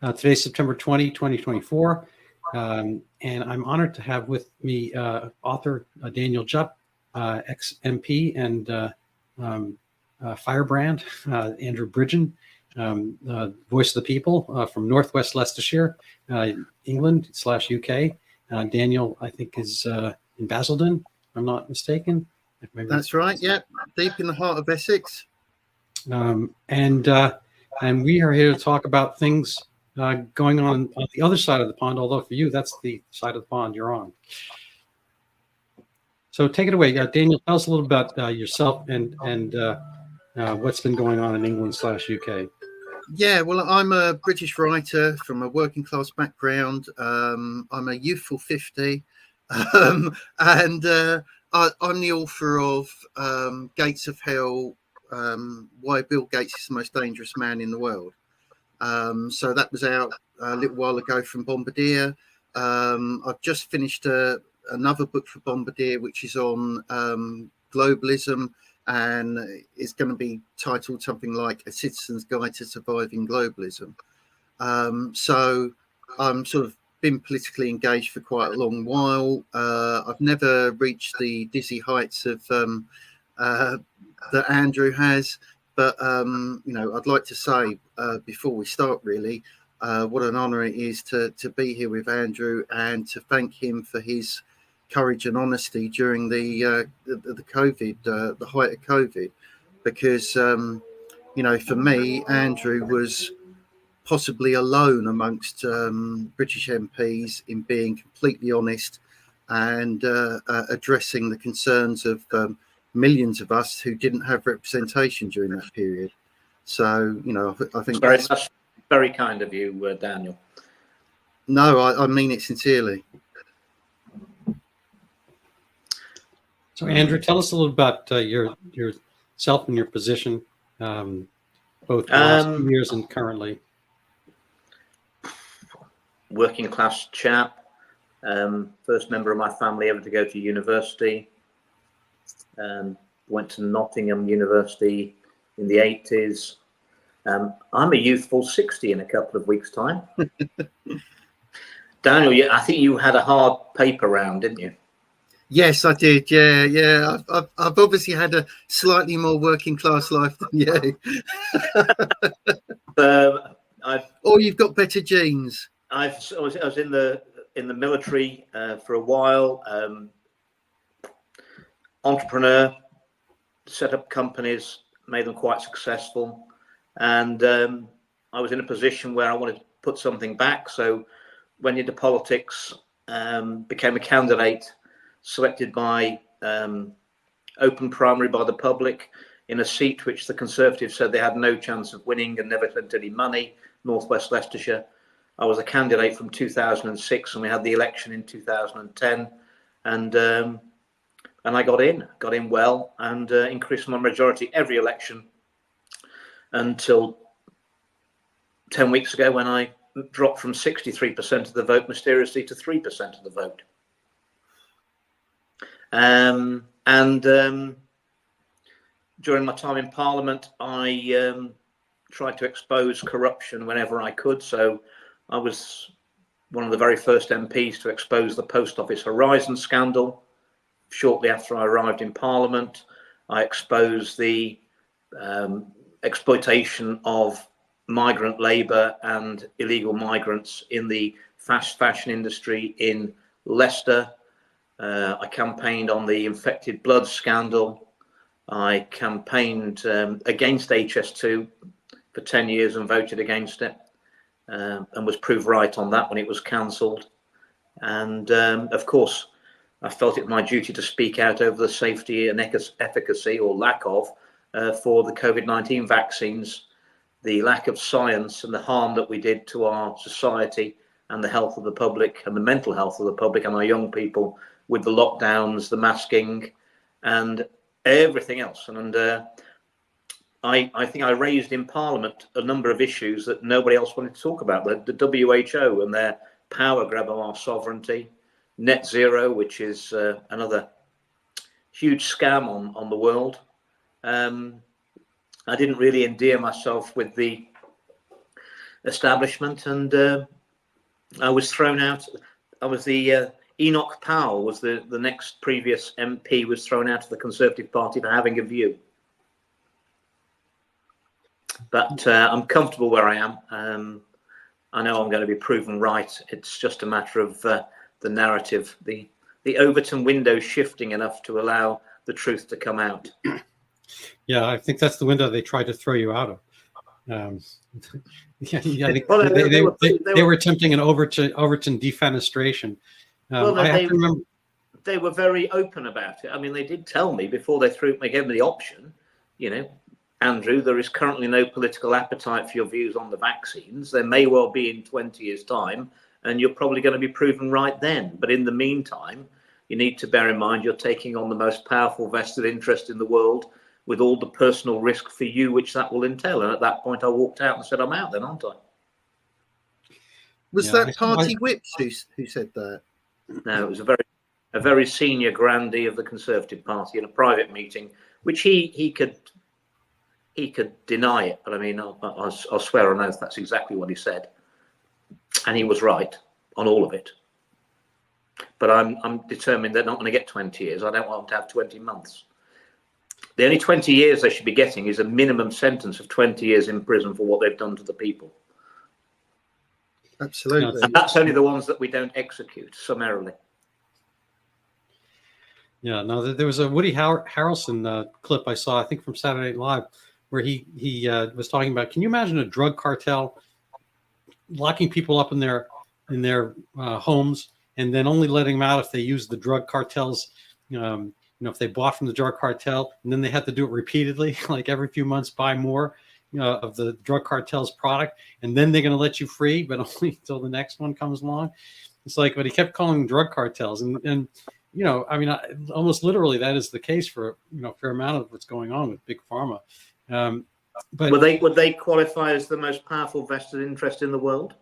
Today's September 20, 2024. And I'm honored to have with me author Daniel Jupp, ex-MP and firebrand Andrew Bridgen, voice of the people from Northwest Leicestershire, England/UK. Daniel, I think, is in Basildon, if I'm not mistaken. That's right, yeah, deep in the heart of Essex. And we are here to talk about things going on the other side of the pond, although for you, that's the side of the pond you're on. So take it away. Daniel, tell us a little about yourself and what's been going on in England/UK. Yeah, well, I'm a British writer from a working class background. I'm a youthful 50, and I'm the author of Gates of Hell, Why Bill Gates is the Most Dangerous Man in the World. So that was out a little while ago from Bombardier. I've just finished another book for Bombardier, which is on globalism, and it's going to be titled something like A Citizen's Guide to Surviving Globalism. So I'm sort of been politically engaged for quite a long while. I've never reached the dizzy heights of that Andrew has, but you know, I'd like to say before we start, really, what an honour it is to be here with Andrew and to thank him for his courage and honesty during the COVID, the height of COVID, because you know, for me, Andrew was possibly alone amongst British MPs in being completely honest and addressing the concerns of millions of us who didn't have representation during that period. So, you know, I think that's very kind of you, Daniel. No, I mean it sincerely. So, Andrew, tell us a little about yourself and your position, both the last few years and currently. Working class chap, first member of my family ever to go to university. Went to Nottingham University in the 80s. I'm a youthful 60 in a couple of weeks' time. Daniel, I think you had a hard paper round, didn't you? Yes, I did. Yeah. I've obviously had a slightly more working class life than you. Or you've got better genes. I was in the military for a while. Entrepreneur, set up companies, made them quite successful, and I was in a position where I wanted to put something back. So went into politics, became a candidate, selected by open primary by the public in a seat which the Conservatives said they had no chance of winning and never spent any money, Northwest Leicestershire. I was a candidate from 2006, and we had the election in 2010, and I got in well, and increased my majority every election until 10 weeks ago, when I dropped from 63% of the vote mysteriously to 3% of the vote. During my time in Parliament, I tried to expose corruption whenever I could. So I was one of the very first MPs to expose the Post Office Horizon scandal. Shortly after I arrived in Parliament, I exposed the exploitation of migrant labour and illegal migrants in the fast fashion industry in Leicester. I campaigned on the infected blood scandal. I campaigned against HS2 for 10 years and voted against it, and was proved right on that when it was cancelled. And of course, I felt it my duty to speak out over the safety and efficacy, or lack of, for the COVID-19 vaccines, the lack of science and the harm that we did to our society and the health of the public and the mental health of the public and our young people with the lockdowns, the masking and everything else. And I think I raised in Parliament a number of issues that nobody else wanted to talk about. The WHO and their power grab of our sovereignty, net zero, which is another huge scam on the world. I didn't really endear myself with the establishment, and I was thrown out. I was the Enoch Powell was the next previous MP, was thrown out of the Conservative Party for having a view. But I'm comfortable where I am. I know I'm going to be proven right. It's just a matter of the narrative, the Overton window shifting enough to allow the truth to come out. Yeah, I think that's the window they tried to throw you out of. I think Well, they were attempting an Overton defenestration. Well, I have to remember. They were very open about it. I mean, they did tell me before they gave me the option, you know, Andrew, there is currently no political appetite for your views on the vaccines. There may well be in 20 years' time, and you're probably going to be proven right then. But in the meantime, you need to bear in mind you're taking on the most powerful vested interest in the world, with all the personal risk for you which that will entail. And at that point, I walked out and said, I'm out then, aren't I? Was that party whips who said that? No, it was a very senior grandee of the Conservative Party in a private meeting, which he could deny it, but I mean, I'll swear on oath that's exactly what he said, and he was right on all of it. But I'm determined they're not going to get 20 years. I don't want them to have 20 months. The only 20 years they should be getting is a minimum sentence of 20 years in prison for what they've done to the people. Absolutely. And that's only the ones that we don't execute summarily. Yeah, no, there was a Woody Harrelson clip I saw, I think from Saturday Night Live, where he was talking about, can you imagine a drug cartel locking people up in their homes and then only letting them out if they use the drug cartels, if they bought from the drug cartel, and then they had to do it repeatedly, like every few months, buy more of the drug cartel's product, and then they're going to let you free, but only until the next one comes along. It's like, but he kept calling them drug cartels, and I mean, almost literally that is the case for a fair amount of what's going on with big pharma. But would they qualify as the most powerful vested interest in the world?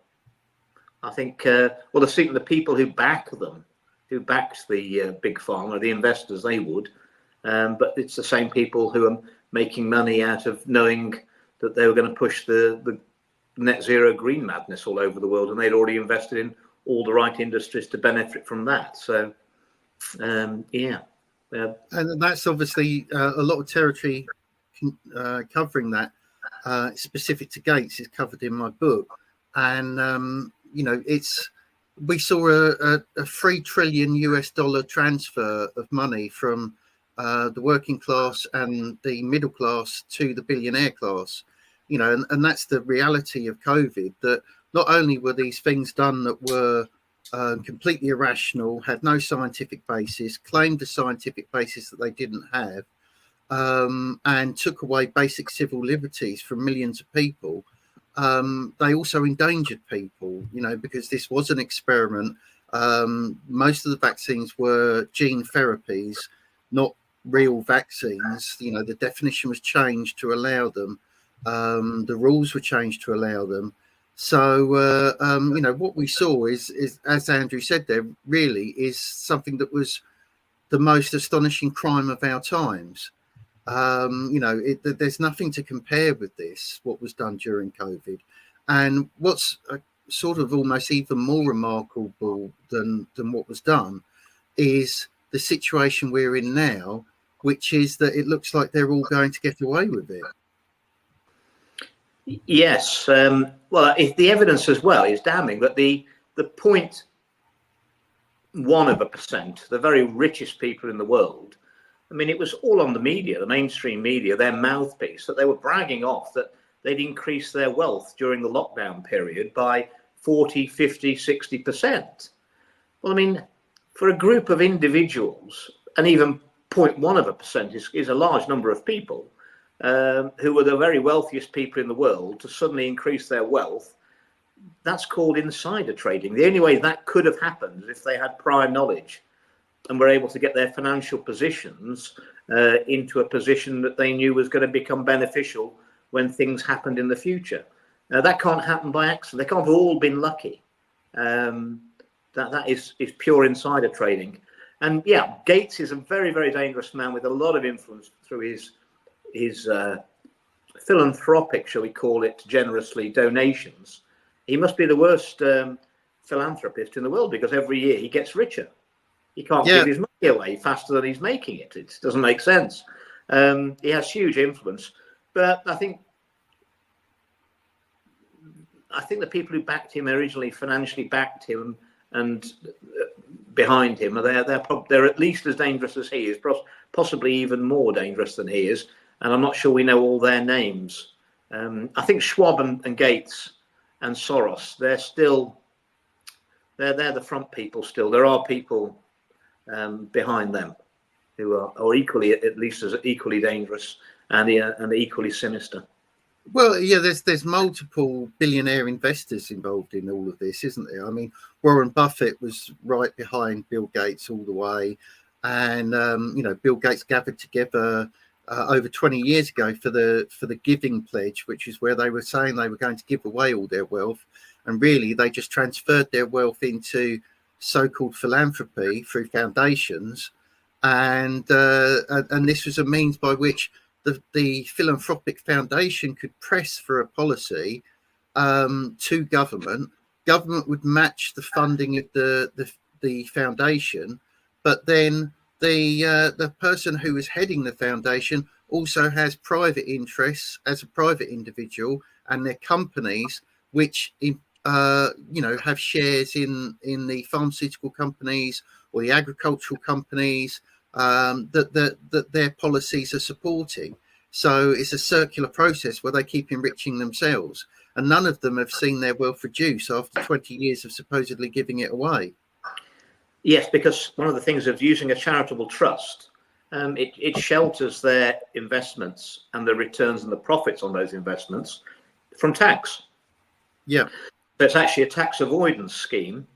I think the people who back them, who backs the big pharma, the investors, they would, but it's the same people who are making money out of knowing that they were going to push the net zero green madness all over the world, and they'd already invested in all the right industries to benefit from that. So and that's obviously a lot of territory covering that, specific to Gates, is covered in my book. And we saw a $3 trillion US transfer of money from the working class and the middle class to the billionaire class, and that's the reality of COVID, that not only were these things done that were completely irrational, had no scientific basis, claimed a scientific basis that they didn't have, and took away basic civil liberties from millions of people. They also endangered people, because this was an experiment. Most of the vaccines were gene therapies, not real vaccines. The definition was changed to allow them. The rules were changed to allow them. So, what we saw is, as Andrew said there, really is something that was the most astonishing crime of our times. There's nothing to compare with this, what was done during COVID. And what's sort of almost even more remarkable than what was done is the situation we're in now, which is that it looks like they're all going to get away with it. Yes. If the evidence as well is damning, that the 0.1%, the very richest people in the world, I mean, it was all on the media, the mainstream media, their mouthpiece, that they were bragging off that they'd increased their wealth during the lockdown period by 40, 50, 60%. Well, I mean, for a group of individuals, and even 0.1% is a large number of people, who were the very wealthiest people in the world, to suddenly increase their wealth, that's called insider trading. The only way that could have happened is if they had prior knowledge and were able to get their financial positions into a position that they knew was going to become beneficial when things happened in the future. That can't happen by accident. They can't have all been lucky. That is pure insider trading. And yeah, Gates is a very, very dangerous man with a lot of influence through his philanthropic, shall we call it generously, donations. he must be the worst philanthropist in the world, because every year he gets richer. He can't give his money away faster than he's making it. It doesn't make sense. He has huge influence, but I think the people who backed him originally, financially backed him, and behind him, they're at least as dangerous as he is, possibly even more dangerous than he is. And I'm not sure we know all their names. I think Schwab and Gates and Soros, they're the front people still. There are people behind them who are equally, at least as equally dangerous and equally sinister. Well, yeah, there's multiple billionaire investors involved in all of this, isn't there? I mean, Warren Buffett was right behind Bill Gates all the way, and Bill Gates gathered together over 20 years ago for the Giving Pledge, which is where they were saying they were going to give away all their wealth, and really they just transferred their wealth into so-called philanthropy through foundations, and this was a means by which the philanthropic foundation could press for a policy to government. Government would match the funding of the foundation, but then the person who is heading the foundation also has private interests as a private individual, and their companies which have shares in the pharmaceutical companies or the agricultural companies that their policies are supporting. So it's a circular process where they keep enriching themselves, and none of them have seen their wealth reduce after 20 years of supposedly giving it away. Yes, because one of the things of using a charitable trust, it shelters their investments and the returns and the profits on those investments from tax. Yeah. So it's actually a tax avoidance scheme,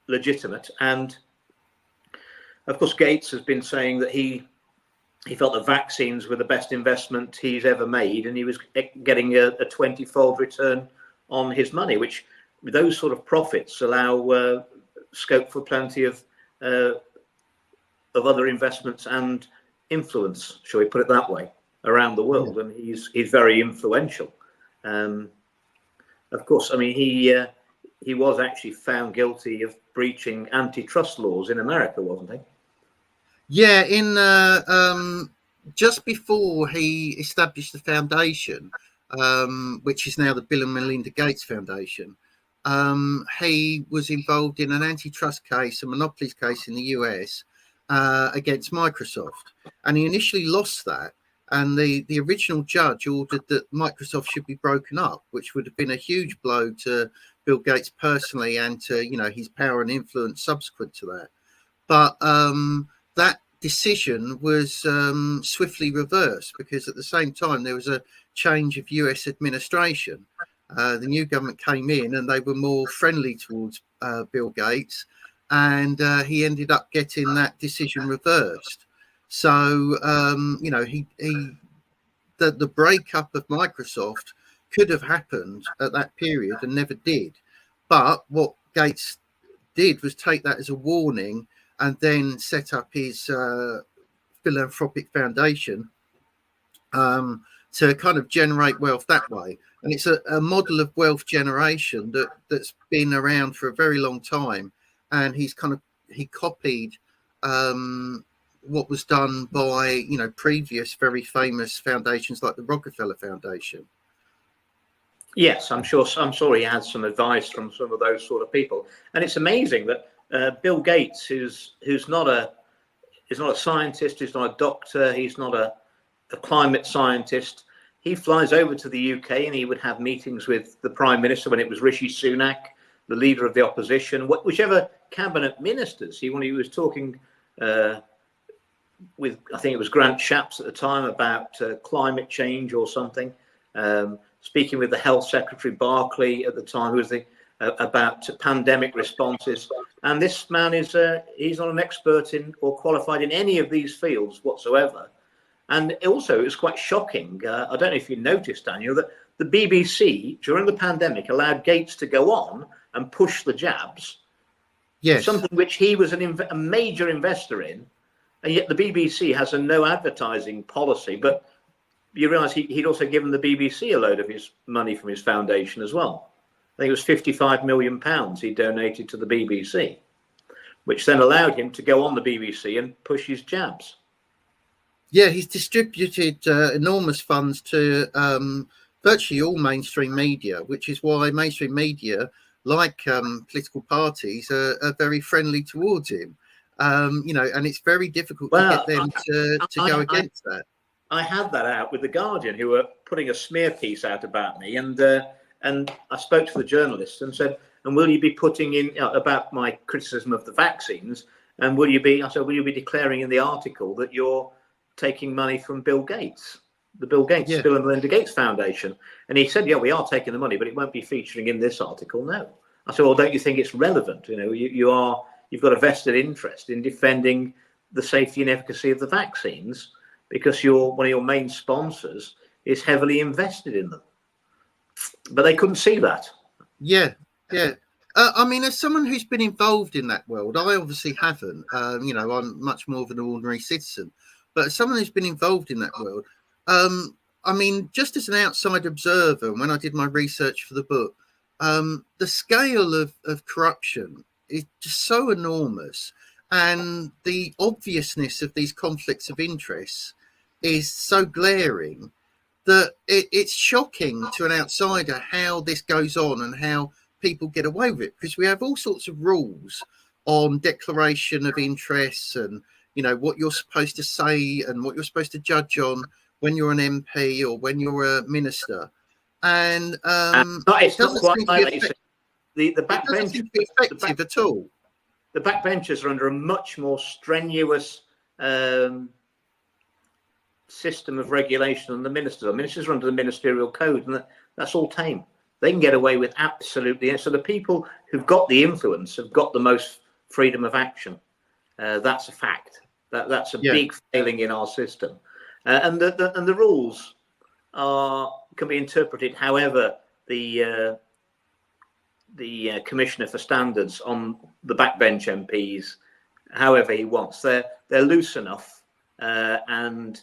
legitimate. And of course, Gates has been saying that he felt that vaccines were the best investment he's ever made, and he was getting a 20-fold return on his money, which with those sort of profits allow scope for plenty of other investments and influence, shall we put it that way, around the world. And he's very influential. Of course, I mean, he was actually found guilty of breaching antitrust laws in America, wasn't he? Yeah, in just before he established the foundation, which is now the Bill and Melinda Gates Foundation, he was involved in an antitrust case, a monopolies case in the US against Microsoft, and he initially lost that. And the original judge ordered that Microsoft should be broken up, which would have been a huge blow to Bill Gates personally and to his power and influence subsequent to that. But that decision was swiftly reversed, because at the same time there was a change of US administration. The new government came in and they were more friendly towards Bill Gates, and he ended up getting that decision reversed. So the breakup of Microsoft could have happened at that period and never did. But what Gates did was take that as a warning and then set up his philanthropic foundation to kind of generate wealth that way. And it's a model of wealth generation that's been around for a very long time. And he copied what was done by previous very famous foundations like the Rockefeller Foundation. Yes, I'm sure he had some advice from some of those sort of people. And it's amazing that Bill Gates, who's not a scientist, he's not a doctor, he's not a climate scientist, he flies over to the UK and he would have meetings with the Prime Minister when it was Rishi Sunak, the leader of the opposition, whichever cabinet ministers. He was talking with, I think it was Grant Shapps at the time, about climate change or something. Speaking with the Health Secretary Barclay at the time, who was about pandemic responses. And this man he's not an expert in or qualified in any of these fields whatsoever. And also, it was quite shocking. I don't know if you noticed, Daniel, that the BBC during the pandemic allowed Gates to go on and push the jabs. Yes. Something which he was a major investor in. And yet the BBC has a no advertising policy. But you realise he'd also given the BBC a load of his money from his foundation as well. I think it was £55 million he donated to the BBC, which then allowed him to go on the BBC and push his jabs. Yeah, he's distributed enormous funds to virtually all mainstream media, which is why mainstream media, like political parties, are very friendly towards him. You know, and it's very difficult to get them to go against that. I had that out with The Guardian, who were putting a smear piece out about me, and I spoke to the journalist and said, "And will you be putting in about my criticism of the vaccines? And will you be declaring in the article that you're taking money from Bill Gates, the Bill and Melinda Gates Foundation?" And he said, "Yeah, we are taking the money, but it won't be featuring in this article." No. I said, "Well, don't you think it's relevant? You know, you've got a vested interest in defending the safety and efficacy of the vaccines, because one of your main sponsors is heavily invested in them." But they couldn't see that. Yeah. I mean, as someone who's been involved in that world, I obviously haven't. You know, I'm much more of an ordinary citizen. But as someone who's been involved in that world, I mean, just as an outside observer, when I did my research for the book, the scale of corruption is just so enormous, and the obviousness of these conflicts of interest is so glaring that it's shocking to an outsider how this goes on and how people get away with it, because we have all sorts of rules on declaration of interests and, you know, what you're supposed to say and what you're supposed to judge on when you're an MP or when you're a minister. And it's not quite like the backbench seem to be effective at all. The backbenchers are under a much more strenuous system of regulation than the ministers are. Ministers are under the ministerial code, and that's all tame. They can get away with absolutely. So the people who've got the influence have got the most freedom of action. That's a fact. That's a big failing in our system. And the rules can be interpreted however the Commissioner for Standards on the backbench MPs, however he wants. They're loose enough and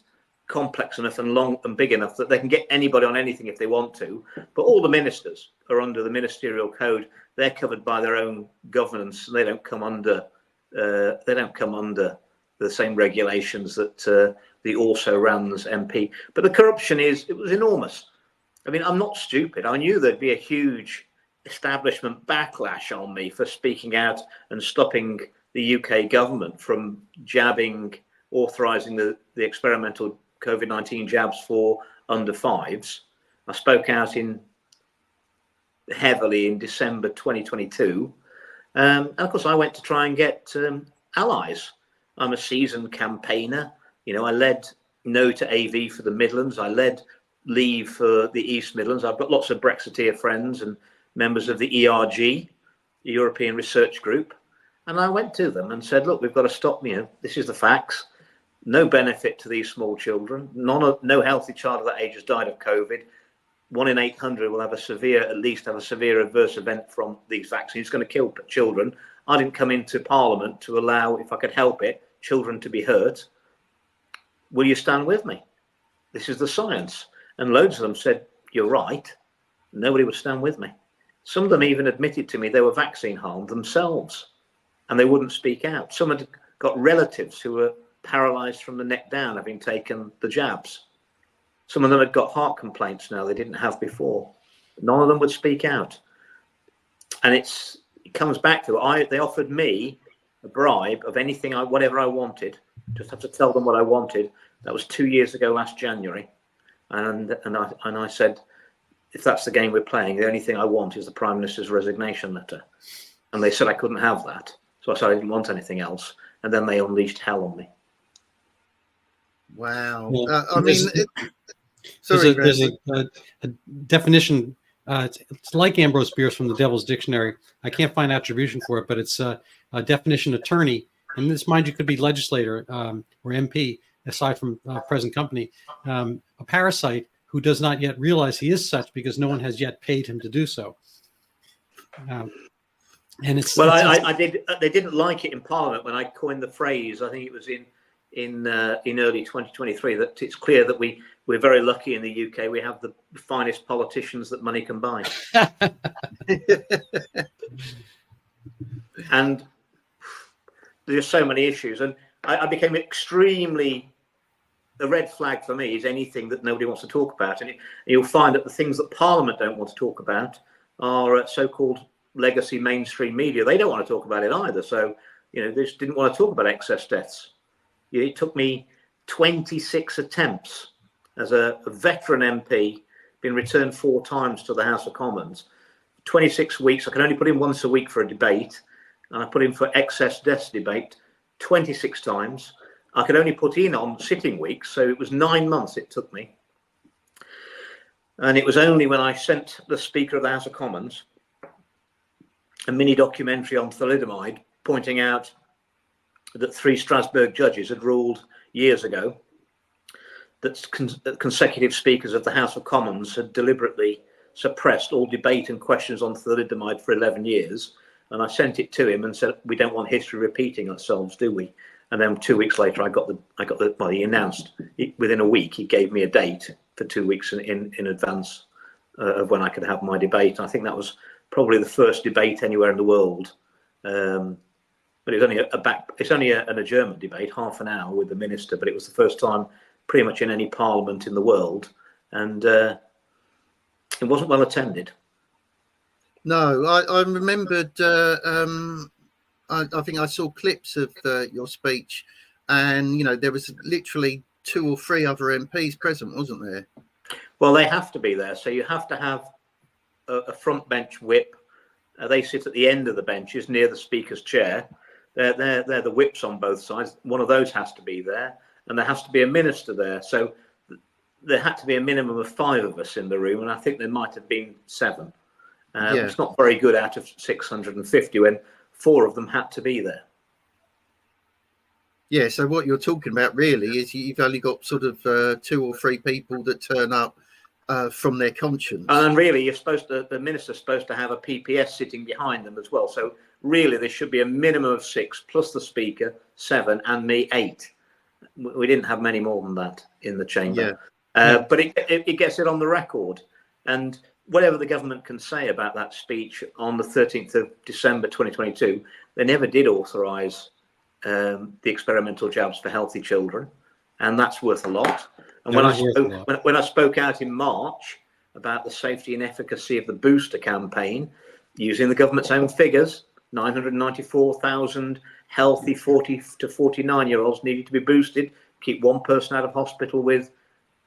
complex enough and long and big enough that they can get anybody on anything if they want to. But all the ministers are under the ministerial code. They're covered by their own governance. They don't come under the same regulations that the also runs MP. But the corruption it was enormous. I mean, I'm not stupid. I knew there'd be a huge establishment backlash on me for speaking out and stopping the UK government from authorising the experimental COVID-19 jabs for under fives. I spoke out heavily in December 2022. And of course, I went to try and get allies. I'm a seasoned campaigner. You know, I led No to AV for the Midlands. I led Leave for the East Midlands. I've got lots of Brexiteer friends and members of the ERG, the European Research Group. And I went to them and said, look, we've got to stop, this is the facts. No benefit to these small children. No healthy child of that age has died of COVID. 1 in 800 will have at least have a severe adverse event from these vaccines. It's going to kill children. I didn't come into Parliament to allow, if I could help it, children to be hurt. Will you stand with me? This is the science. And loads of them said, you're right. Nobody would stand with me. Some of them even admitted to me they were vaccine harmed themselves, and they wouldn't speak out. Some had got relatives who were paralyzed from the neck down, having taken the jabs. Some of them had got heart complaints now they didn't have before. None of them would speak out. And it comes back to they offered me a bribe of whatever I wanted. Just have to tell them what I wanted. That was 2 years ago, last January. And I said, if that's the game we're playing, the only thing I want is the Prime Minister's resignation letter. And they said I couldn't have that. So I said I didn't want anything else. And then they unleashed hell on me. Wow. Well, I mean, there's a definition. It's like Ambrose Bierce from the Devil's Dictionary. I can't find attribution for it, but it's a definition attorney. And this, mind you, could be legislator or MP, aside from present company. A parasite who does not yet realize he is such because no one has yet paid him to do so. And it's well, I did. They didn't like it in Parliament when I coined the phrase. I think it was in in early 2023 that it's clear that we're very lucky in the UK. We have the finest politicians that money can buy. And there's so many issues, and I became extremely, the red flag for me is anything that nobody wants to talk about. And you'll find that the things that Parliament don't want to talk about are so-called legacy mainstream media. They don't want to talk about it either. So, you know, they just didn't want to talk about excess deaths. It took me 26 attempts as a veteran MP, been returned 4 times to the House of Commons, 26 weeks. I can only put in once a week for a debate, and I put in for excess deaths debate 26 times. I could only put in on sitting weeks, so it was 9 months it took me. And it was only when I sent the Speaker of the House of Commons a mini documentary on thalidomide, pointing out that 3 Strasbourg judges had ruled years ago that consecutive speakers of the House of Commons had deliberately suppressed all debate and questions on thalidomide for 11 years. And I sent it to him and said, we don't want history repeating ourselves, do we? And then 2 weeks later, well, he announced within a week, he gave me a date for 2 weeks in advance of when I could have my debate. I think that was probably the first debate anywhere in the world. But it was it's only an adjournment debate, half an hour with the minister, but it was the first time pretty much in any parliament in the world. And it wasn't well attended. No, I remembered, I think I saw clips of your speech, and, you know, there was literally 2 or 3 other MPs present, wasn't there? Well, they have to be there. So you have to have a front bench whip. They sit at the end of the benches near the Speaker's chair. They're the whips on both sides. One of those has to be there, and there has to be a minister there. So there had to be a minimum of 5 of us in the room, and I think there might have been 7. It's not very good out of 650 when 4 of them had to be there. Yeah, so what you're talking about really is you've only got sort of 2 or 3 people that turn up from their conscience. And really, the minister's supposed to have a PPS sitting behind them as well. So really, there should be a minimum of 6 plus the Speaker, 7, and me, 8. We didn't have many more than that in the chamber. But it gets it on the record. And whatever the government can say about that speech on the 13th of December 2022, they never did authorise the experimental jabs for healthy children, and that's worth a lot. And when I spoke out in March about the safety and efficacy of the booster campaign, using the government's own figures, 994,000 healthy 40 to 49-year-olds needed to be boosted, keep 1 person out of hospital with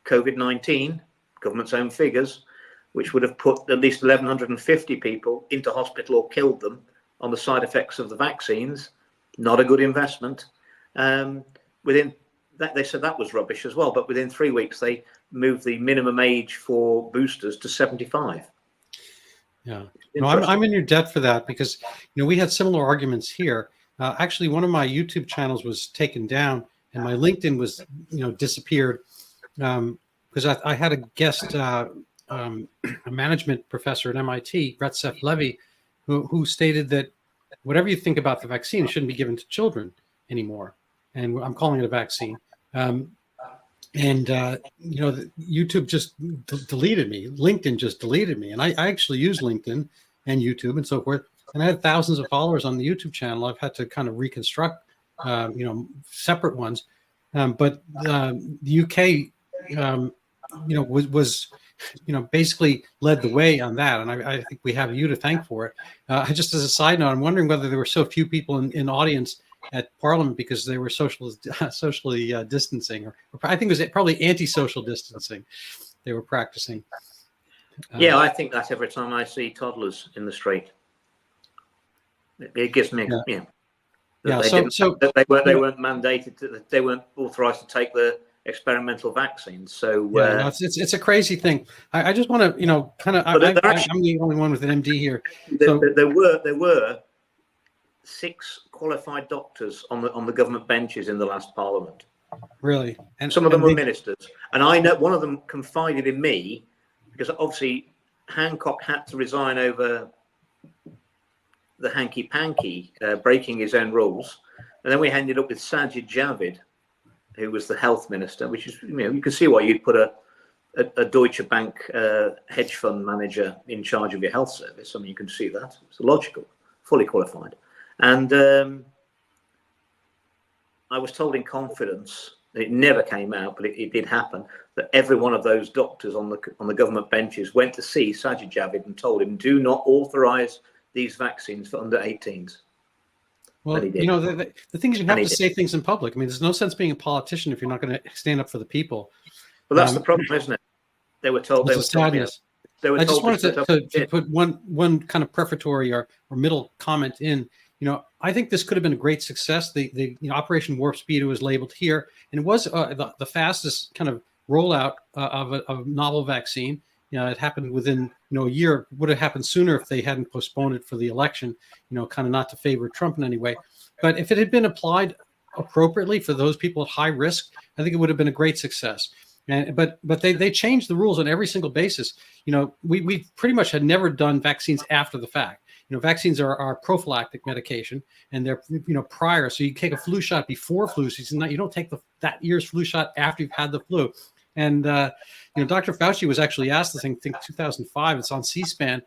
COVID-19, government's own figures, which would have put at least 1,150 people into hospital or killed them on the side effects of the vaccines. Not a good investment. Within that, they said that was rubbish as well. But within 3 weeks, they moved the minimum age for boosters to 75. Yeah, no, I'm in your debt for that, because, you know, we had similar arguments here. Actually, one of my YouTube channels was taken down, and my LinkedIn was, you know, disappeared, because I had a guest. A management professor at MIT, Retsef Levy, who stated that whatever you think about the vaccine, it shouldn't be given to children anymore. And I'm calling it a vaccine. You know, YouTube just deleted me. LinkedIn just deleted me. And I actually use LinkedIn and YouTube and so forth. And I had thousands of followers on the YouTube channel. I've had to kind of reconstruct, you know, separate ones. But the UK, you know, was you know, basically led the way on that, and I think we have you to thank for it. Just as a side note, I'm wondering whether there were so few people in the audience at Parliament because they were socially distancing, or I think it was probably anti-social distancing they were practicing. Yeah, I think that every time I see toddlers in the street, it gives me Yeah. They weren't mandated. They weren't authorised to take the experimental vaccines. So no, it's a crazy thing. I just want to, you know, kind of. I'm the only one with an MD here. There were 6 qualified doctors on the government benches in the last Parliament. Really, and some of them were ministers. And I know one of them confided in me, because obviously Hancock had to resign over the hanky panky breaking his own rules, and then we ended up with Sajid Javid, who was the health minister, which is, you can see why you'd put a Deutsche Bank hedge fund manager in charge of your health service. I mean, you can see that. It's logical, fully qualified. And I was told in confidence, it never came out, but it did happen, that every one of those doctors on the government benches went to see Sajid Javid and told him, do not authorize these vaccines for under 18s. Well, the thing is, you have to say things in public. I mean, there's no sense being a politician if you're not going to stand up for the people. Well, that's the problem, isn't it? They were told. I just wanted to put one kind of prefatory or middle comment in. I think this could have been a great success. The Operation Warp Speed was labeled here, and it was the fastest kind of rollout of a novel vaccine. It happened within a year. Would have happened sooner if they hadn't postponed it for the election. Kind of not to favor Trump in any way. But if it had been applied appropriately for those people at high risk, I think it would have been a great success. But they changed the rules on every single basis. We pretty much had never done vaccines after the fact. Vaccines are prophylactic medication, and they're prior. So you take a flu shot before flu season. You don't take that year's flu shot after you've had the flu. And Dr. Fauci was actually asked this thing, I think 2005. It's on C-SPAN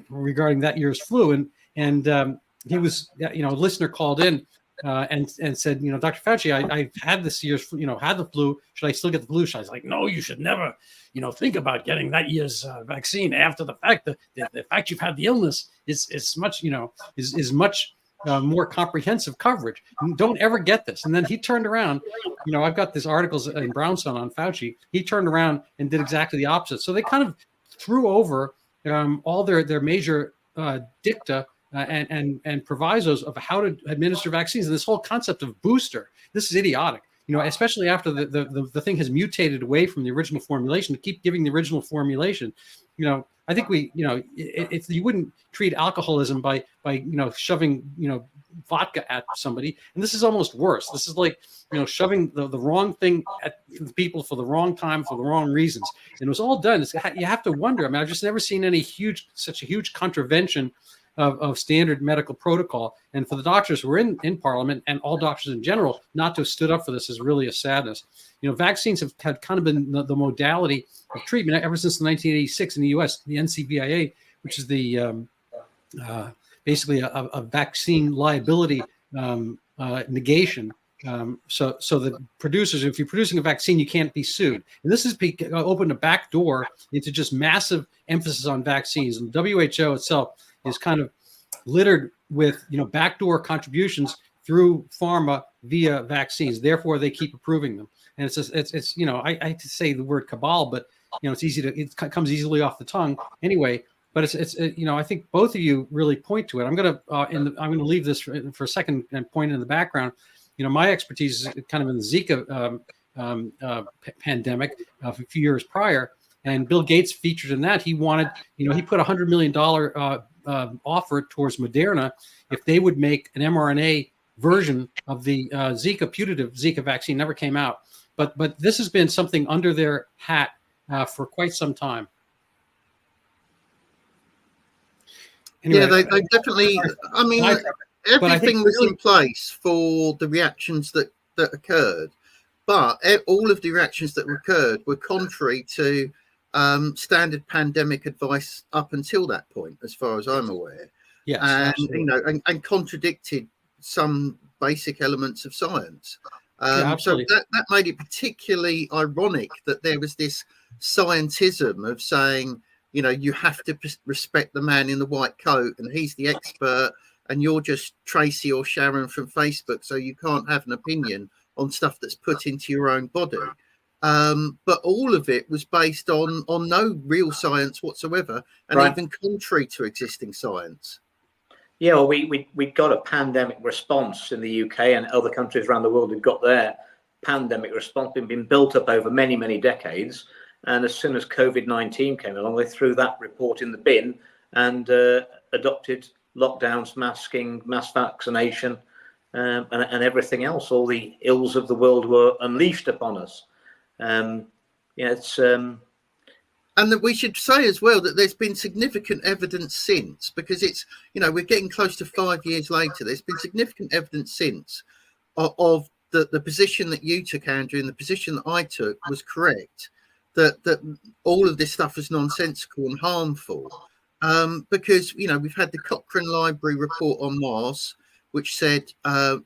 regarding that year's flu, and he was a listener called in. And said, Dr. Fauci, I've had this year's, had the flu. Should I still get the flu shot? He's like, no, you should never, think about getting that year's vaccine after the fact. The fact you've had the illness is much, is much more comprehensive coverage. Don't ever get this. And then he turned around. I've got these articles in Brownstone on Fauci. He turned around and did exactly the opposite. So they kind of threw over all their major dicta. And provisos of how to administer vaccines, and this whole concept of booster. This is idiotic, especially after the thing has mutated away from the original formulation. To keep giving the original formulation, I think if you wouldn't treat alcoholism by shoving vodka at somebody, and this is almost worse. This is like shoving the wrong thing at the people for the wrong time for the wrong reasons, and it was all done. You have to wonder. I mean, I've just never seen such a huge contravention of standard medical protocol. And for the doctors who were in Parliament, and all doctors in general, not to have stood up for this is really a sadness. Vaccines have kind of been the modality of treatment ever since 1986 in the U.S. The NCVIA, which is the basically a vaccine liability negation. So the producers, if you're producing a vaccine, you can't be sued. And this has opened a back door into just massive emphasis on vaccines. And the WHO itself is kind of littered with backdoor contributions through pharma via vaccines. Therefore, they keep approving them. And it's I hate to say the word cabal, but it comes easily off the tongue anyway. But it's I think both of you really point to it. I'm gonna leave this for a second and point in the background. My expertise is kind of in the Zika pandemic a few years prior, and Bill Gates featured in that. He wanted, he put $100 million offer towards Moderna if they would make an mRNA version of the putative Zika vaccine. Never came out, but this has been something under their hat for quite some time. Anyway, yeah, they definitely. I mean, everything was in place for the reactions that occurred, but all of the reactions that occurred were contrary to standard pandemic advice up until that point, as far as I'm aware. Yes, and and contradicted some basic elements of science. So that made it particularly ironic that there was this scientism of saying, you have to respect the man in the white coat, and he's the expert, and you're just Tracy or Sharon from Facebook, so you can't have an opinion on stuff that's put into your own body. But all of it was based on no real science whatsoever, and even contrary to existing science. Yeah, well, we got a pandemic response in the UK, and other countries around the world have got their pandemic response been built up over many, many decades. And as soon as COVID-19 came along, they threw that report in the bin and adopted lockdowns, masking, mass vaccination, and everything else. All the ills of the world were unleashed upon us. It's and that we should say as well that there's been significant evidence since, because it's we're getting close to 5 years later. There's been significant evidence since of the position that you took, Andrew, and the position that I took was correct. That all of this stuff is nonsensical and harmful, because we've had the Cochrane Library report on Mars, which said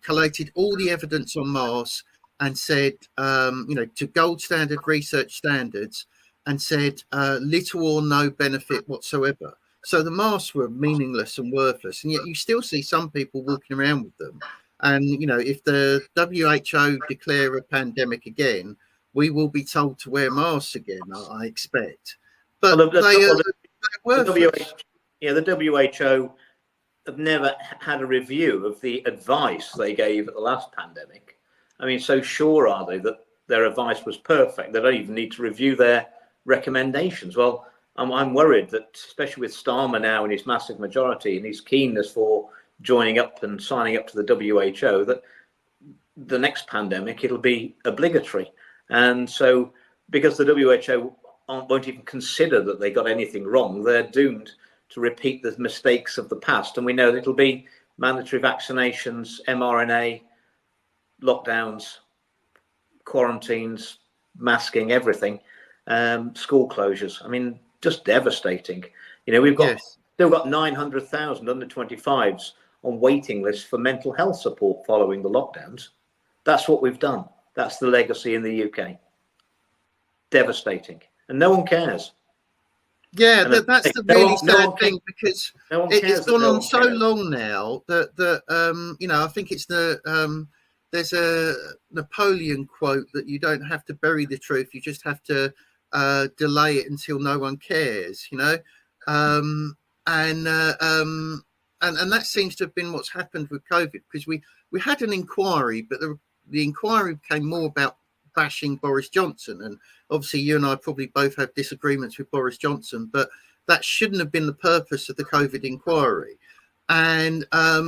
collated all the evidence on Mars and said to gold standard research standards, and said little or no benefit whatsoever. So the masks were meaningless and worthless, and yet you still see some people walking around with them. And if the WHO declare a pandemic again, we will be told to wear masks again, I expect. But well, they're worthless. The WHO have never had a review of the advice they gave at the last pandemic. I mean, so sure are they that their advice was perfect, they don't even need to review their recommendations. Well, I'm worried that, especially with Starmer now in his massive majority and his keenness for joining up and signing up to the WHO, that the next pandemic it'll be obligatory. And so, because the WHO won't even consider that they got anything wrong, they're doomed to repeat the mistakes of the past. And we know that it'll be mandatory vaccinations, mRNA, lockdowns, quarantines, masking, everything, school closures. I mean, just devastating. We've got still got 900,000 under 25s on waiting lists for mental health support following the lockdowns. That's what we've done. That's the legacy in the UK. Devastating. And no one cares. Yeah, that's the really sad thing, because it's gone on so long now that I think it's there's a Napoleon quote that you don't have to bury the truth, you just have to delay it until no one cares, and that seems to have been what's happened with COVID, because we had an inquiry, but the inquiry became more about bashing Boris Johnson, and obviously you and I probably both have disagreements with Boris Johnson, but that shouldn't have been the purpose of the COVID inquiry. And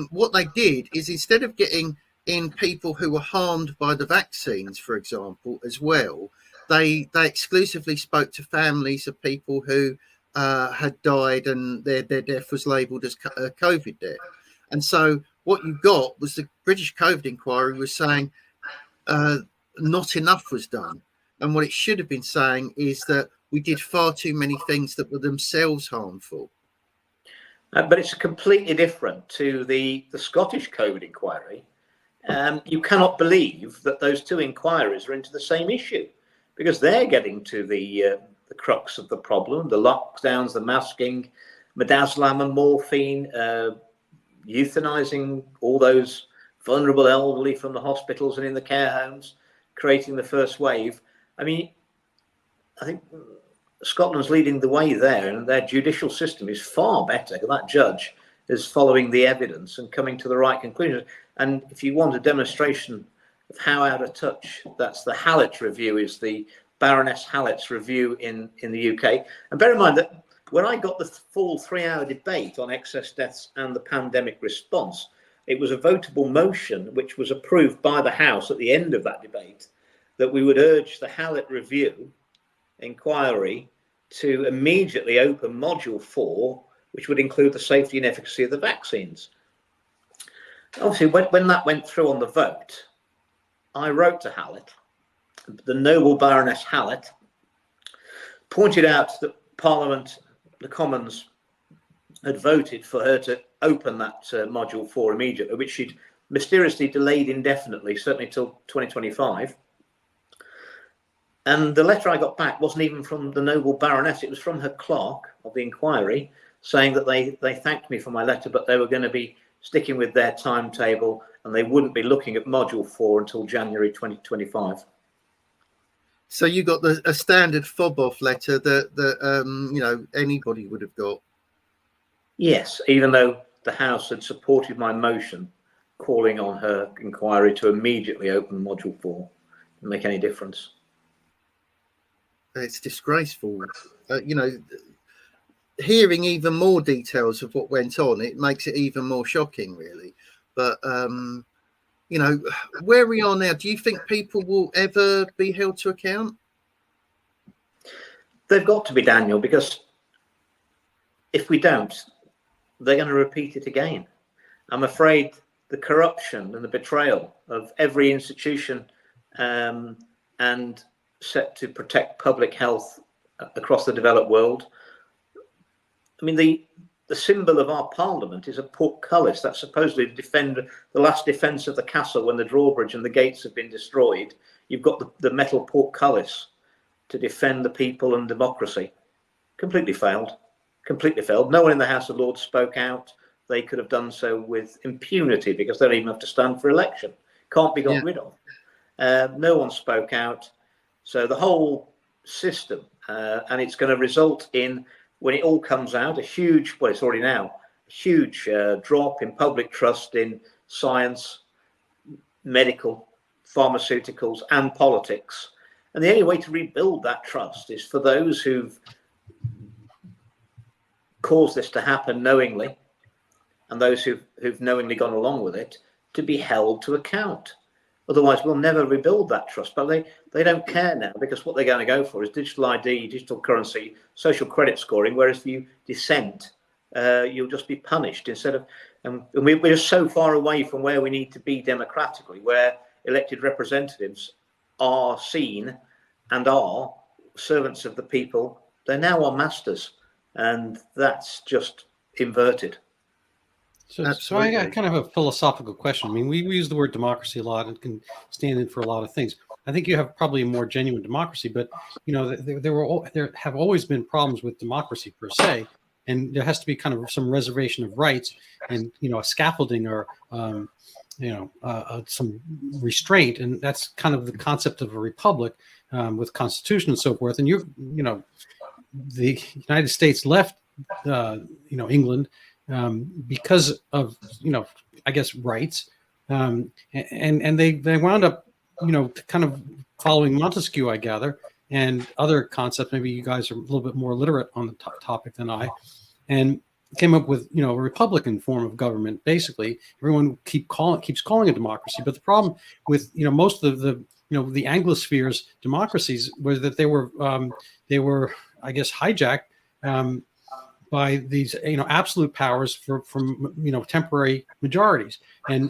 what they did is, instead of getting in people who were harmed by the vaccines, for example, as well, they exclusively spoke to families of people who had died and their death was labelled as a COVID death. And so what you got was the British COVID inquiry was saying not enough was done. And what it should have been saying is that we did far too many things that were themselves harmful. But it's completely different to the Scottish COVID inquiry. You cannot believe that those two inquiries are into the same issue, because they're getting to the crux of the problem: the lockdowns, the masking, midazolam and morphine, euthanizing all those vulnerable elderly from the hospitals and in the care homes, creating the first wave. I mean, I think Scotland's leading the way there, and their judicial system is far better. That judge is following the evidence and coming to the right conclusion. And if you want a demonstration of how out of touch, that's the Hallett review, is the Baroness Hallett's review in the UK. And bear in mind that when I got the full 3-hour debate on excess deaths and the pandemic response, it was a votable motion which was approved by the House at the end of that debate, that we would urge the Hallett review inquiry to immediately open module 4, which would include the safety and efficacy of the vaccines. Obviously, when that went through on the vote, I wrote to Hallett. The noble Baroness Hallett pointed out that Parliament, the Commons, had voted for her to open that module 4 immediately, which she'd mysteriously delayed indefinitely, certainly till 2025. And the letter I got back wasn't even from the noble Baroness, it was from her clerk of the inquiry, saying that they thanked me for my letter, but they were going to be sticking with their timetable and they wouldn't be looking at module 4 until January 2025. So you got a standard fob-off letter that anybody would have got. Yes, even though the House had supported my motion calling on her inquiry to immediately open module 4. Didn't make any difference. It's disgraceful. Hearing even more details of what went on, it makes it even more shocking, really. But where we are now, do you think people will ever be held to account? They've got to be, Daniel, because if we don't, they're going to repeat it again. I'm afraid the corruption and the betrayal of every institution and set to protect public health across the developed world. I mean, the symbol of our parliament is a portcullis that's supposedly to defend the last defense of the castle when the drawbridge and the gates have been destroyed. You've got the metal portcullis to defend the people and democracy. Completely failed. Completely failed. No one in the House of Lords spoke out. They could have done so with impunity because they don't even have to stand for election. Can't be got rid of. No one spoke out. So the whole system, and it's going to result in, when it all comes out, a huge, well, it's already now, a huge drop in public trust in science, medical, pharmaceuticals, and politics. And the only way to rebuild that trust is for those who've caused this to happen knowingly, and those who've knowingly gone along with it, to be held to account. Otherwise, we'll never rebuild that trust. But they don't care now, because what they're going to go for is digital ID, digital currency, social credit scoring, whereas if you dissent, you'll just be punished instead of... And we're so far away from where we need to be democratically, where elected representatives are seen and are servants of the people. They're now our masters, and that's just inverted. So I got kind of a philosophical question. I mean, we use the word democracy a lot and can stand in for a lot of things. I think you have probably a more genuine democracy, but you know, there have always been problems with democracy per se, and there has to be kind of some reservation of rights and, you know, a scaffolding or some restraint, and that's kind of the concept of a republic with constitution and so forth. And the United States left England because of, I guess, rights, and they wound up, kind of following Montesquieu, I gather, and other concepts. Maybe you guys are a little bit more literate on the topic than I, and came up with, a Republican form of government. Basically, everyone keeps calling it democracy, but the problem with, most of the Anglosphere's democracies was that they were, I guess, hijacked by these, absolute powers from temporary majorities, and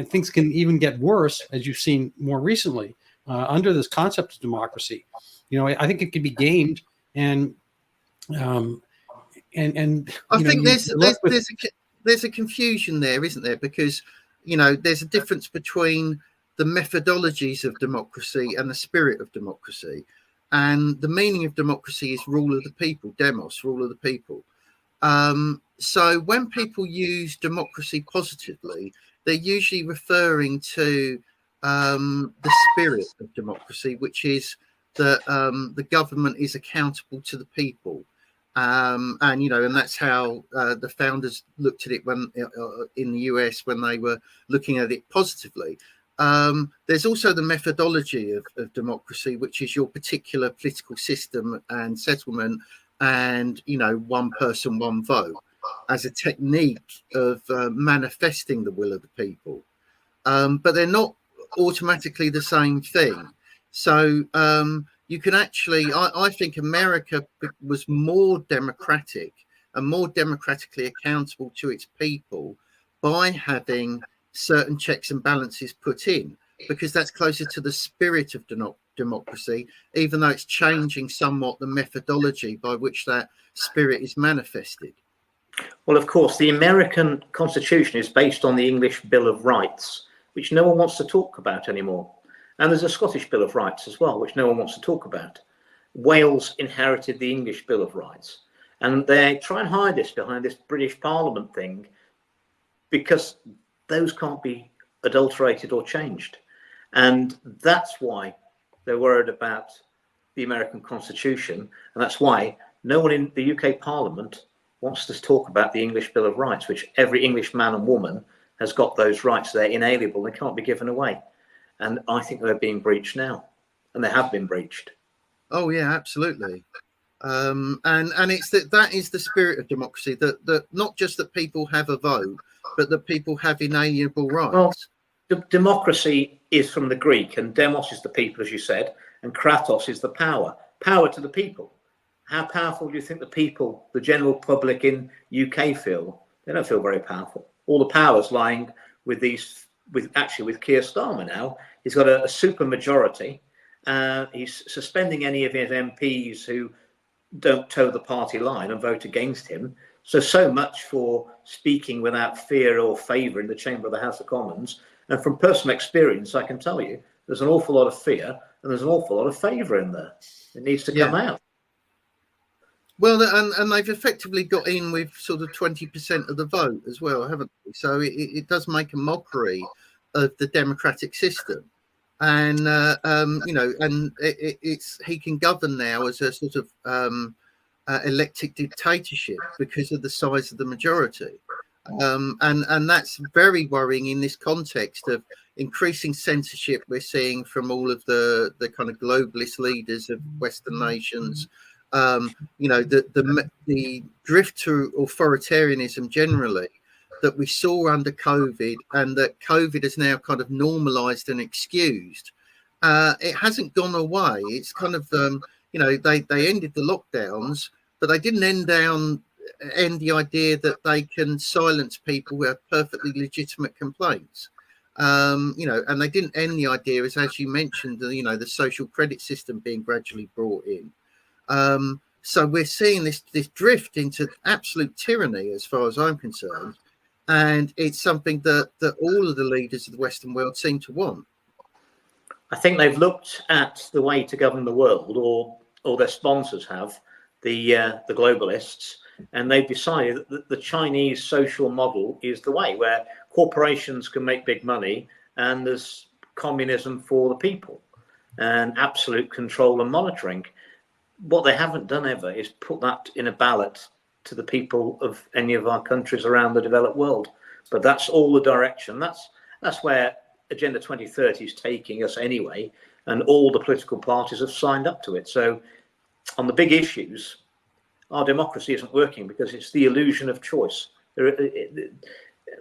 things can even get worse, as you've seen more recently under this concept of democracy. I think it can be gamed, and I think there's a confusion there, isn't there? Because there's a difference between the methodologies of democracy and the spirit of democracy. And the meaning of democracy is rule of the people, demos, rule of the people. So when people use democracy positively, they're usually referring to the spirit of democracy, which is that the government is accountable to the people. And that's how the founders looked at it when in the US, when they were looking at it positively. There's also the methodology of democracy, which is your particular political system and settlement, and one person, one vote, as a technique of manifesting the will of the people. But they're not automatically the same thing. So you can actually, I think America was more democratic and more democratically accountable to its people by having certain checks and balances put in, because that's closer to the spirit of democracy, even though it's changing somewhat the methodology by which that spirit is manifested. Well, of course, the American Constitution is based on the English Bill of Rights, which no one wants to talk about anymore. And there's a Scottish Bill of Rights as well, which no one wants to talk about. Wales inherited the English Bill of Rights, and they try and hide this behind this British Parliament thing, because those can't be adulterated or changed. And that's why they're worried about the American Constitution. And that's why no one in the UK Parliament wants to talk about the English Bill of Rights, which every English man and woman has got those rights. They're inalienable. They can't be given away. And I think they're being breached now. And they have been breached. Oh, yeah, absolutely. And it's that is the spirit of democracy, that not just that people have a vote, but that people have inalienable rights. Well, democracy is from the Greek, and demos is the people, as you said, and kratos is the power to the people. How powerful do you think the people, the general public in UK feel? They don't feel very powerful. all the powers lying with with Keir Starmer now. He's got a super majority. He's suspending any of his MPs who don't toe the party line and vote against him. So much for speaking without fear or favour in the chamber of the House of Commons. And from personal experience, I can tell you, there's an awful lot of fear and there's an awful lot of favour in there. It needs to come out. Well, and they've effectively got in with sort of 20% of the vote as well, haven't they? So it does make a mockery of the democratic system. And, it's he can govern now as a sort of elected dictatorship because of the size of the majority. And that's very worrying in this context of increasing censorship we're seeing from all of the kind of globalist leaders of Western nations. The drift to authoritarianism generally that we saw under COVID, and that COVID is now kind of normalized and excused. It hasn't gone away. It's kind of, they ended the lockdowns, but they didn't end the idea that they can silence people who have perfectly legitimate complaints. And they didn't end the idea, as you mentioned, the social credit system being gradually brought in. So we're seeing this drift into absolute tyranny, as far as I'm concerned. And it's something that all of the leaders of the Western world seem to want. I think they've looked at the way to govern the world, or their sponsors have, the globalists, and they've decided that the Chinese social model is the way, where corporations can make big money and there's communism for the people and absolute control and monitoring. What they haven't done ever is put that in a ballot to the people of any of our countries around the developed world. But that's all the direction. That's where Agenda 2030 is taking us anyway, and all the political parties have signed up to it. So on the big issues, our democracy isn't working because it's the illusion of choice. And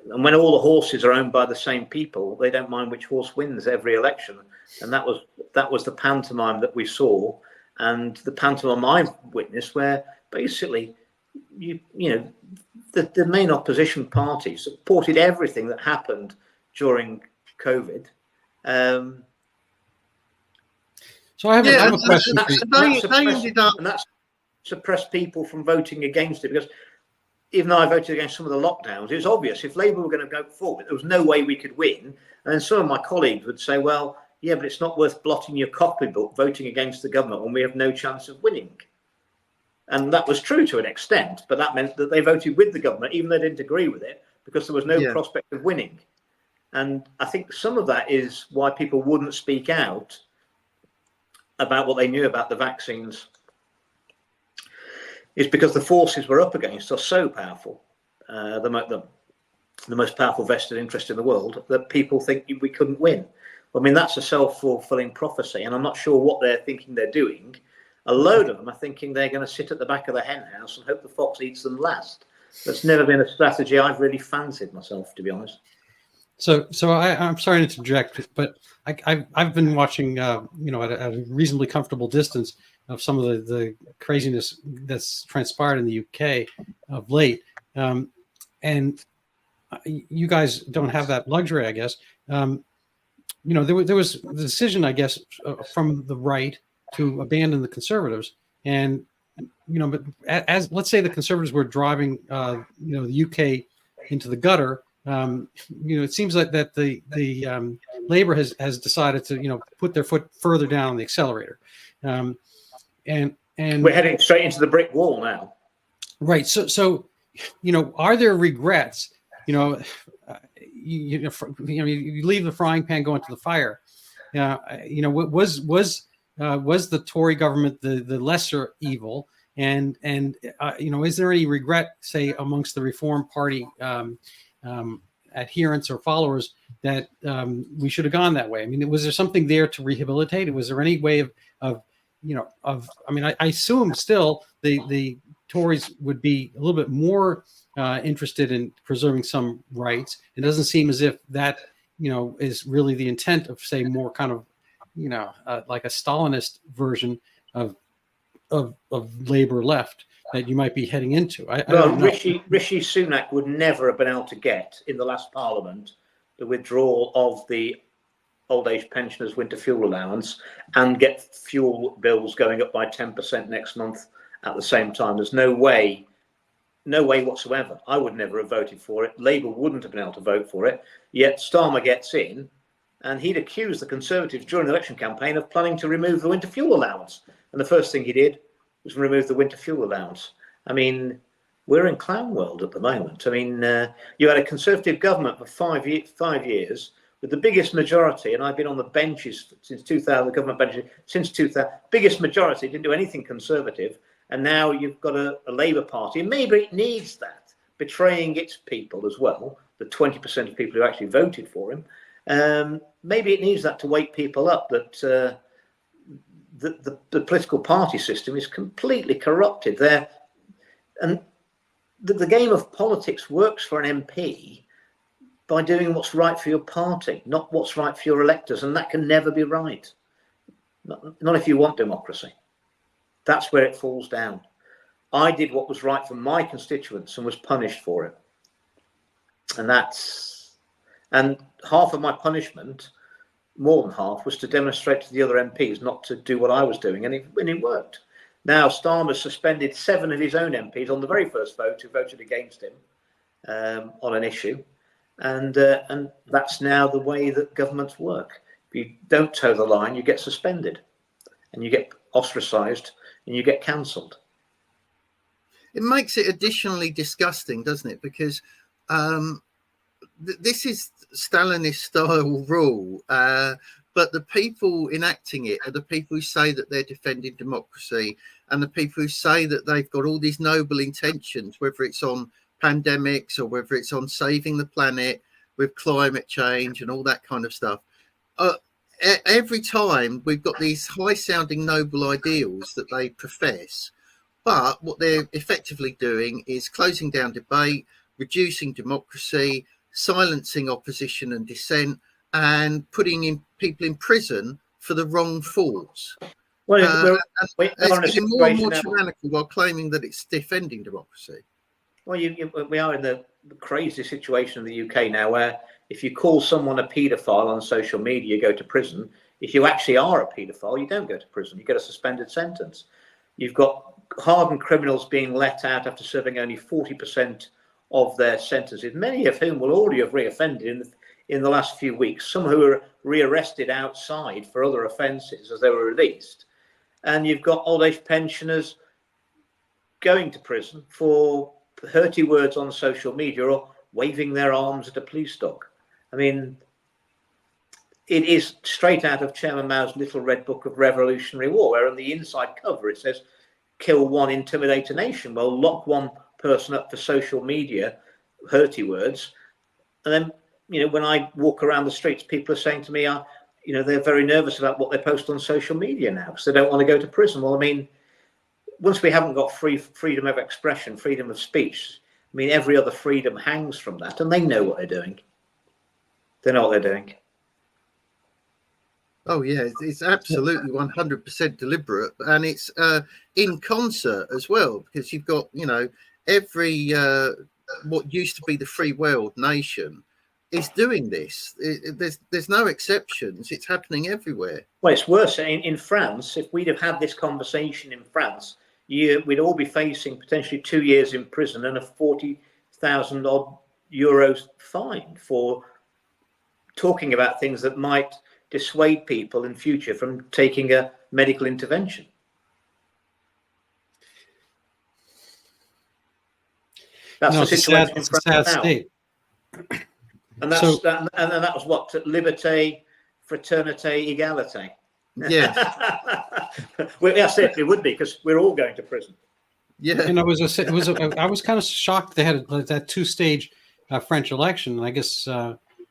when all the horses are owned by the same people, they don't mind which horse wins every election. And that was the pantomime that we saw, and the pantomime I've witnessed, where basically the main opposition party supported everything that happened during COVID. So I have a question. And that's suppressed people from voting against it, because even though I voted against some of the lockdowns, it was obvious if Labour were going to go forward, there was no way we could win. And then some of my colleagues would say, well, yeah, but it's not worth blotting your copybook voting against the government when we have no chance of winning. And that was true to an extent, but that meant that they voted with the government, even though they didn't agree with it, because there was no prospect of winning. And I think some of that is why people wouldn't speak out about what they knew about the vaccines, is because the forces we're up against are so powerful, the most powerful vested interest in the world, that people think we couldn't win. I mean, that's a self-fulfilling prophecy, and I'm not sure what they're thinking they're doing. A load of them are thinking they're going to sit at the back of the hen house and hope the fox eats them last. That's never been a strategy I've really fancied myself, to be honest. So I'm sorry to interject, but I've been watching, at a reasonably comfortable distance of some of the craziness that's transpired in the UK of late, and you guys don't have that luxury, I guess. There was the decision, I guess, from the right to abandon the Conservatives, and but as let's say the Conservatives were driving, the UK into the gutter. It seems like that the Labour has decided to put their foot further down on the accelerator, and we're heading straight into the brick wall now. Right. So are there regrets? You leave the frying pan, go into the fire. Was the Tory government the lesser evil? And is there any regret, say, amongst the Reform Party adherents or followers that we should have gone that way? I mean, was there something there to rehabilitate? Was there any way I assume still the Tories would be a little bit more interested in preserving some rights. It doesn't seem as if that, is really the intent of, say, more kind of, like a Stalinist version of Labour left. that you might be heading into? I Well, don't know. Rishi Sunak would never have been able to get in the last Parliament the withdrawal of the old age pensioners' winter fuel allowance and get fuel bills going up by 10% next month at the same time. There's no way whatsoever. I would never have voted for it. Labour wouldn't have been able to vote for it. Yet Starmer gets in, and he'd accused the Conservatives during the election campaign of planning to remove the winter fuel allowance. And the first thing he did was remove the winter fuel allowance. I mean, we're in clown world at the moment. I mean, you had a Conservative government for 5 years with the biggest majority, and I've been on the benches since 2000, the government benches since 2000, biggest majority, didn't do anything Conservative. And now you've got a Labour Party, and maybe it needs that, betraying its people as well, the 20% of people who actually voted for him. Maybe it needs that to wake people up that the political party system is completely corrupted there. And the game of politics works for an MP by doing what's right for your party, not what's right for your electors. And that can never be right. Not if you want democracy. That's where it falls down. I did what was right for my constituents and was punished for it. And half of my punishment, more than half, was to demonstrate to the other MPs not to do what I was doing, and it worked. Now Starmer suspended 7 of his own MPs on the very first vote who voted against him on an issue, and that's now the way that governments work. If you don't toe the line, you get suspended, and you get ostracised, and you get cancelled. It makes it additionally disgusting, doesn't it? Because this is Stalinist style rule, but the people enacting it are the people who say that they're defending democracy, and the people who say that they've got all these noble intentions, whether it's on pandemics or whether it's on saving the planet with climate change and all that kind of stuff. Every time we've got these high sounding noble ideals that they profess, but what they're effectively doing is closing down debate, reducing democracy, silencing opposition and dissent, and putting people in prison for the wrong thoughts. Well, it's getting more and more tyrannical while claiming that it's defending democracy. Well, we are in the crazy situation in the UK now, where if you call someone a paedophile on social media, you go to prison. If you actually are a paedophile, you don't go to prison. You get a suspended sentence. You've got hardened criminals being let out after serving only 40% of their sentences, many of whom will already have reoffended in the last few weeks, some who were rearrested outside for other offences as they were released. And you've got old age pensioners going to prison for hurty words on social media or waving their arms at a police dog. I mean, it is straight out of Chairman Mao's little red book of Revolutionary War, where on the inside cover it says, kill one, intimidate a nation. Well, lock one person up for social media, hurty words. And then, when I walk around the streets, people are saying to me, they're very nervous about what they post on social media now because they don't want to go to prison. Well, I mean, once we haven't got freedom of expression, freedom of speech, I mean, every other freedom hangs from that, and they know what they're doing. They know what they're doing. Oh, yeah, it's absolutely 100% deliberate, and it's in concert as well, because you've got, every what used to be the free world nation is doing this. There's no exceptions. It's happening everywhere. Well, it's worse. In France, if we'd have had this conversation in France, we'd all be facing potentially 2 years in prison and a 40,000 odd euros fine for talking about things that might dissuade people in future from taking a medical intervention. That's the situation in France now. State. And that's and that was what liberté, fraternité, égalité. Yes. Well, yes, it would be, because we're all going to prison. Yeah. And I was kind of shocked they had that 2-stage French election, and I guess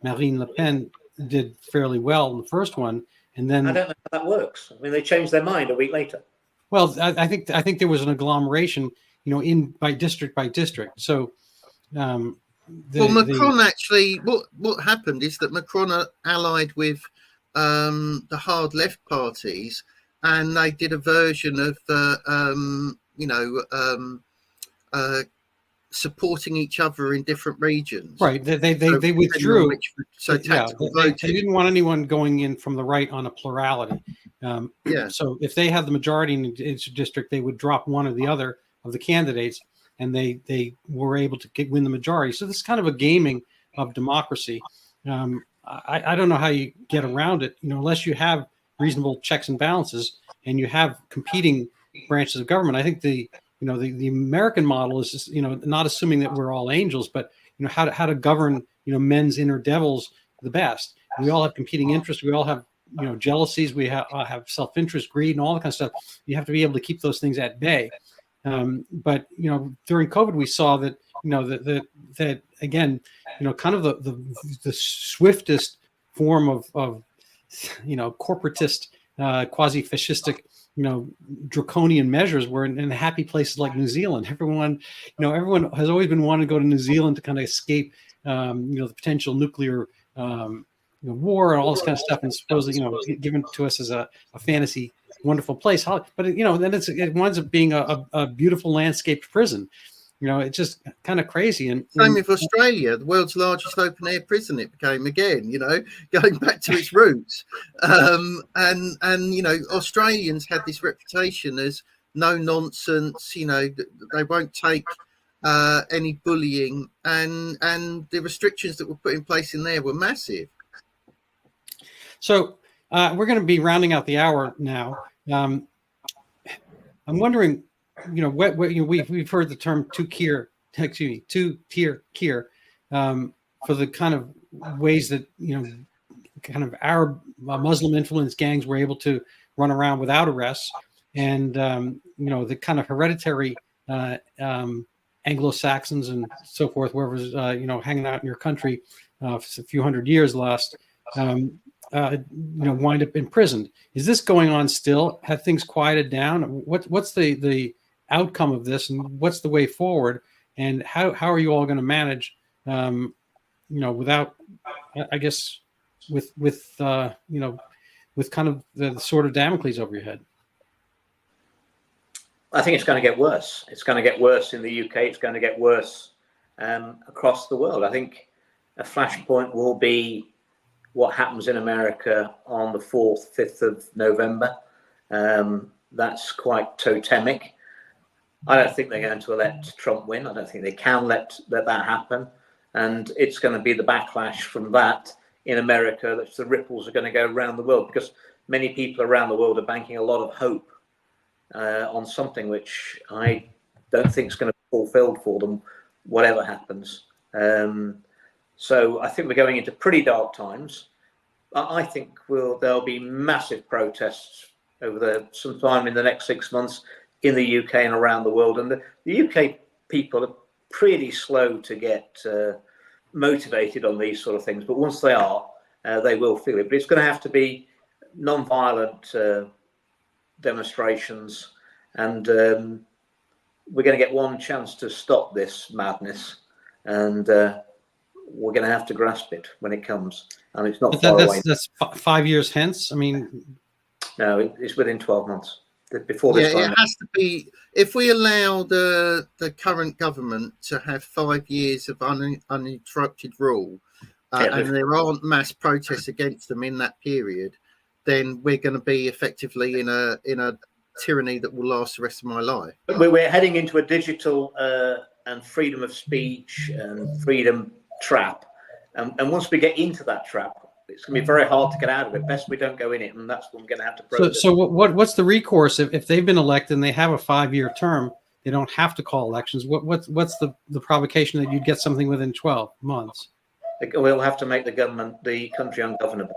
Marine Le Pen did fairly well in the first one, and then I don't know how that works. I mean, they changed their mind a week later. Well, I think there was an agglomeration, in by district. So, Macron actually, what happened is that Macron allied with the hard left parties, and they did a version of supporting each other in different regions. Right. They withdrew. So tactical voting. They didn't want anyone going in from the right on a plurality. So if they had the majority in each district, they would drop one or the other of the candidates, and they were able to win the majority. So this is kind of a gaming of democracy. I don't know how you get around it, unless you have reasonable checks and balances and you have competing branches of government. I think the American model is just, not assuming that we're all angels, but how to govern men's inner devils the best. We all have competing interests. We all have jealousies. We have self-interest, greed, and all that kind of stuff. You have to be able to keep those things at bay. But during COVID, we saw that that again, kind of the swiftest form of corporatist, quasi-fascistic, draconian measures were in happy places like New Zealand. Everyone has always been wanting to go to New Zealand to kind of escape, the potential nuclear war and all this kind of stuff, and supposedly, given to us as a fantasy, wonderful place. But then it winds up being a beautiful landscaped prison. It's just kind of crazy. And same with Australia, the world's largest open air prison. It became again, going back to its roots. And Australians had this reputation as no nonsense. They won't take any bullying, and the restrictions that were put in place in there were massive. So we're going to be rounding out the hour now. I'm wondering, we've heard the term two-tier for the kind of ways that kind of Arab Muslim influenced gangs were able to run around without arrests, and the kind of hereditary Anglo-Saxons and so forth, whoever's hanging out in your country for a few hundred years last. Wind up imprisoned. Is this going on still? Have things quieted down? What's the outcome of this, and what's the way forward? And how are you all going to manage? Without, I guess, with kind of the sword of Damocles over your head. I think it's going to get worse. It's going to get worse in the UK. It's going to get worse across the world. I think a flashpoint will be what happens in America on the 4th, 5th of November. That's quite totemic. I don't think they're going to let Trump win. I don't think they can let that happen. And it's going to be the backlash from that in America, that the ripples are going to go around the world, because many people around the world are banking a lot of hope on something which I don't think is going to be fulfilled for them, whatever happens. So I think we're going into pretty dark times. I think there'll be massive protests sometime in the next 6 months in the UK and around the world. And the UK people are pretty slow to get motivated on these sort of things. But once they are, they will feel it. But it's going to have to be non-violent demonstrations. And we're going to get one chance to stop this madness. And we're going to have to grasp it when it comes, and it's not far away. That's 5 years hence. I mean, no, it's within 12 months. Before this time, it has to be. If we allow the current government to have 5 years of uninterrupted rule, and there aren't mass protests against them in that period, then we're going to be effectively in a tyranny that will last the rest of my life. We're heading into a digital and freedom of speech and freedom trap, and once we get into that trap, it's going to be very hard to get out of it. Best we don't go in it, and that's what we're going to have to protest. So what's the recourse if they've been elected and they have a 5-year term? They don't have to call elections. What's the provocation that you'd get something within 12 months? We'll have to make the country ungovernable.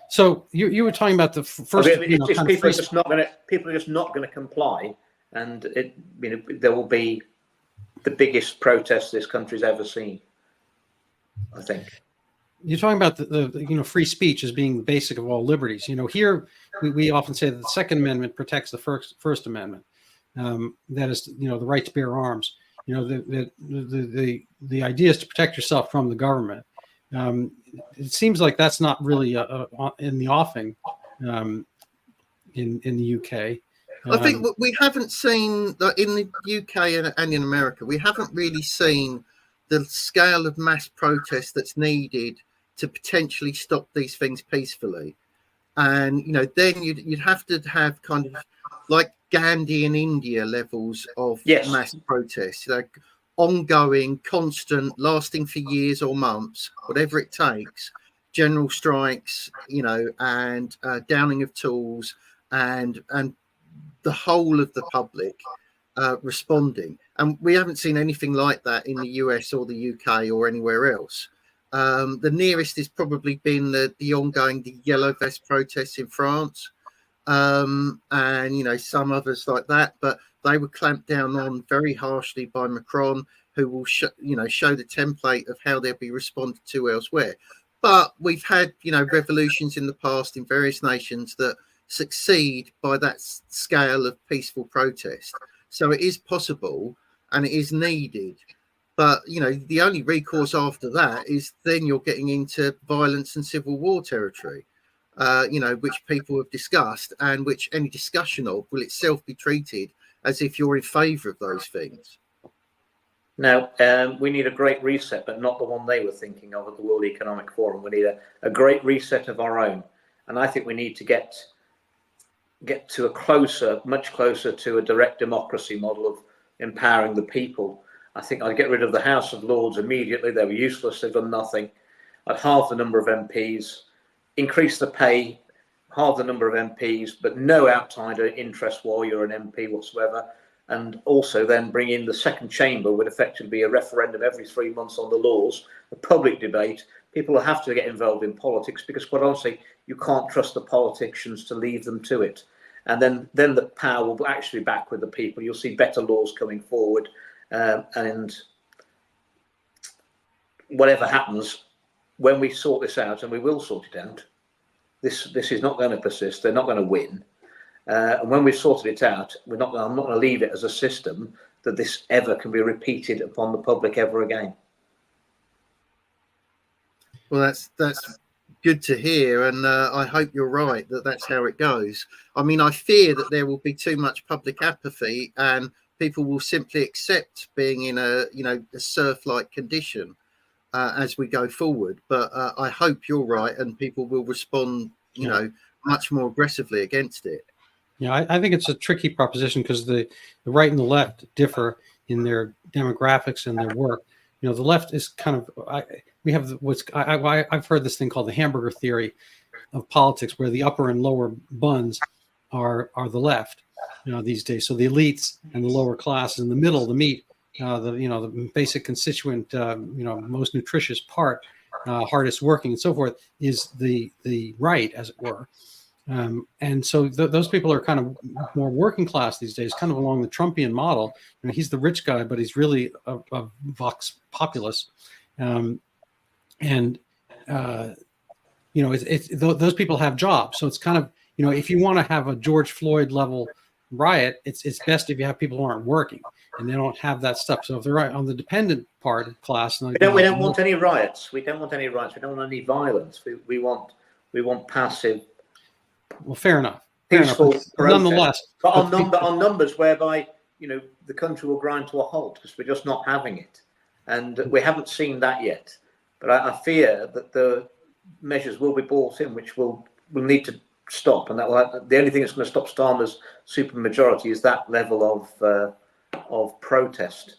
So you were talking about the first. People are just not going to comply, and there will be the biggest protest this country's ever seen, I think. You're talking about the free speech as being the basic of all liberties. Here we often say that the Second Amendment protects the First Amendment. That is, the right to bear arms. The idea is to protect yourself from the government. It seems like that's not really in the offing in the UK. I think we haven't seen that in the UK and in America. We haven't really seen the scale of mass protest that's needed to potentially stop these things peacefully. And then you'd have to have kind of like Gandhi in India levels of mass protests, like ongoing, constant, lasting for years or months, whatever it takes. General strikes, and downing of tools, and the whole of the public responding. And we haven't seen anything like that in the US or the UK or anywhere else. The nearest has probably been the ongoing yellow vest protests in France, and some others like that. But they were clamped down on very harshly by Macron, who will show the template of how they'll be responded to elsewhere. But we've had revolutions in the past in various nations that succeed by that scale of peaceful protest. So it is possible and it is needed. But, the only recourse after that is then you're getting into violence and civil war territory, which people have discussed, and which any discussion of will itself be treated as if you're in favour of those things. Now, we need a great reset, but not the one they were thinking of at the World Economic Forum. We need a great reset of our own. And I think we need to get to much closer to a direct democracy model of empowering the people. I think I'd get rid of the House of Lords immediately. They were useless. They've done nothing. I'd halve the number of MPs, increase the pay, halve the number of MPs, but no outsider interest while you're an MP whatsoever. And also then bring in the second chamber would effectively be a referendum every 3 months on the laws, a public debate. People will have to get involved in politics because, quite honestly, you can't trust the politicians to leave them to it. And then the power will actually be back with the people. You'll see better laws coming forward. And whatever happens, when we sort this out, and we will sort it out, this is not going to persist. They're not going to win. And when we've sorted it out, I'm not going to leave it as a system that this ever can be repeated upon the public ever again. Well, that's good to hear, and I hope you're right that that's how it goes. I mean, I fear that there will be too much public apathy, and people will simply accept being in a serf-like condition as we go forward. But I hope you're right, and people will respond, much more aggressively against it. Yeah, I think it's a tricky proposition because the right and the left differ in their demographics and their work. The left is kind of I've heard this thing called the hamburger theory of politics, where the upper and lower buns are the left, these days. So the elites and the lower classes in the middle, the meat, the basic constituent, most nutritious part, hardest working and so forth, is the right, as it were. And so those people are kind of more working class these days, kind of along the Trumpian model. He's the rich guy, but he's really a vox populus. Those people have jobs. So it's kind of, if you want to have a George Floyd level riot, it's best if you have people who aren't working and they don't have that stuff. So if they're right on the dependent part of class, we don't want any riots. We don't want any riots. We don't want any violence. We want passive. Well, fair enough. Peaceful protest. Nonetheless, but on numbers whereby the country will grind to a halt because we're just not having it, and we haven't seen that yet. But I fear that the measures will be brought in which will need to stop, and the only thing that's going to stop Starmer's supermajority is that level of protest.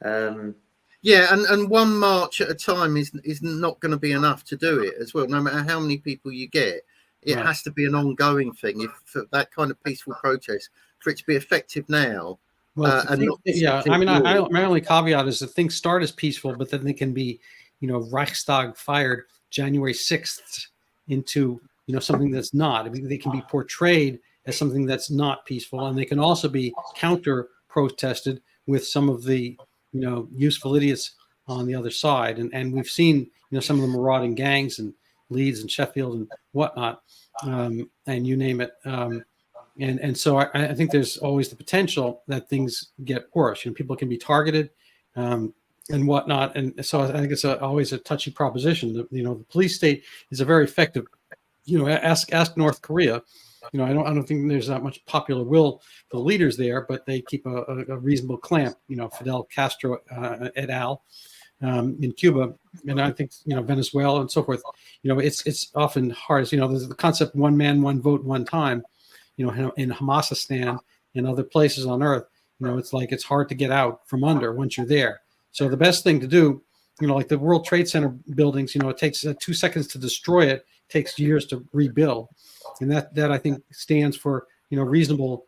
Yeah, and one march at a time is not going to be enough to do it as well. No matter how many people you get, it has to be an ongoing thing. If for that kind of peaceful protest, for it to be effective now. Well, my only caveat is that things start as peaceful, but then they can be, Reichstag fired January 6th into, something that's not. I mean, they can be portrayed as something that's not peaceful, and they can also be counter protested with some of the, useful idiots on the other side. And we've seen, some of the marauding gangs and Leeds and Sheffield and whatnot, and you name it. And so I think there's always the potential that things get worse. People can be targeted and whatnot. And so I think it's always a touchy proposition. The police state is a very effective. Ask North Korea. I don't think there's that much popular will for the leaders there, but they keep a reasonable clamp. Fidel Castro et al. In Cuba, and I think Venezuela and so forth. It's often hard. There's the concept one man, one vote, one time. In Hamasistan and other places on earth, it's hard to get out from under once you're there. So the best thing to do, like the World Trade Center buildings, it takes 2 seconds to destroy it, takes years to rebuild, and that I think stands for reasonable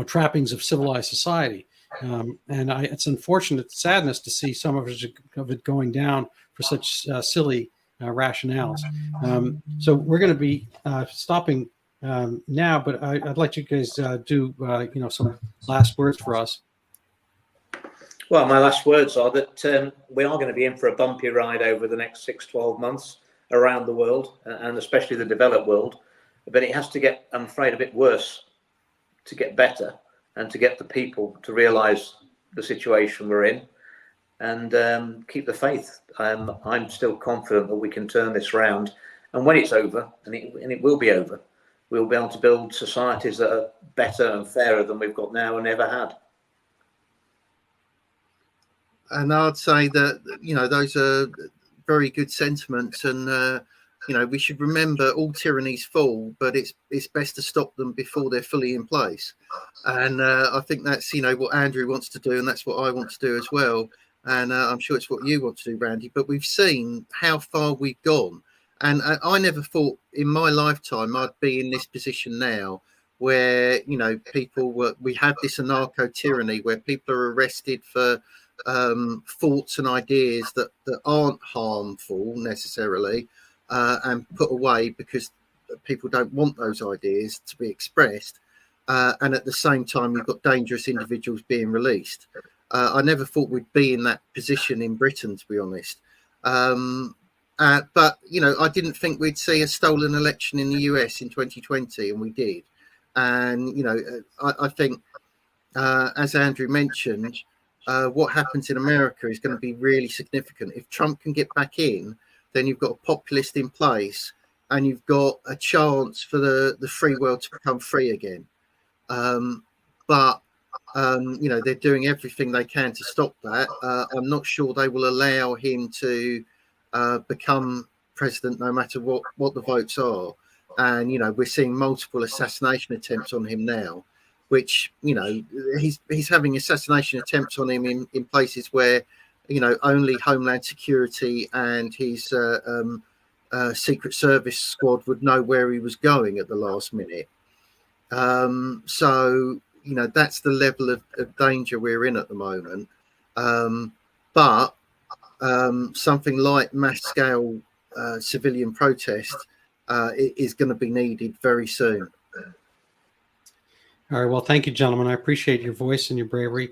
trappings of civilized society. And it's unfortunate sadness to see some of it going down for such silly rationales. So we're going to be stopping now, but I'd like you guys do some last words for us. Well, my last words are that we are going to be in for a bumpy ride over the next 6-12 months around the world, and especially the developed world. But it has to get, I'm afraid, a bit worse to get better, and to get the people to realise the situation we're in, and keep the faith. I'm still confident that we can turn this round, and when it's over, and it will be over, we'll be able to build societies that are better and fairer than we've got now and ever had. And I'd say that those are very good sentiments, and we should remember all tyrannies fall, but it's best to stop them before they're fully in place. And I think that's what Andrew wants to do, and that's what I want to do as well. And I'm sure it's what you want to do, Randy. But we've seen how far we've gone, and I never thought in my lifetime I'd be in this position now, where we have this anarcho tyranny where people are arrested for thoughts and ideas that aren't harmful necessarily, and put away because people don't want those ideas to be expressed, and at the same time you've got dangerous individuals being released. I never thought we'd be in that position in Britain, to be honest, but I didn't think we'd see a stolen election in the US in 2020, and we did. And I think as Andrew mentioned, what happens in America is going to be really significant. If Trump can get back in, then you've got a populist in place, and you've got a chance for the free world to become free again. But they're doing everything they can to stop that. I'm not sure they will allow him to become president, no matter what the votes are. And we're seeing multiple assassination attempts on him now, which he's having assassination attempts on him in places where only Homeland Security and his Secret Service squad would know where he was going at the last minute. So that's the level of danger we're in at the moment. But something like mass scale civilian protest is going to be needed very soon. All right. Well, thank you, gentlemen. I appreciate your voice and your bravery.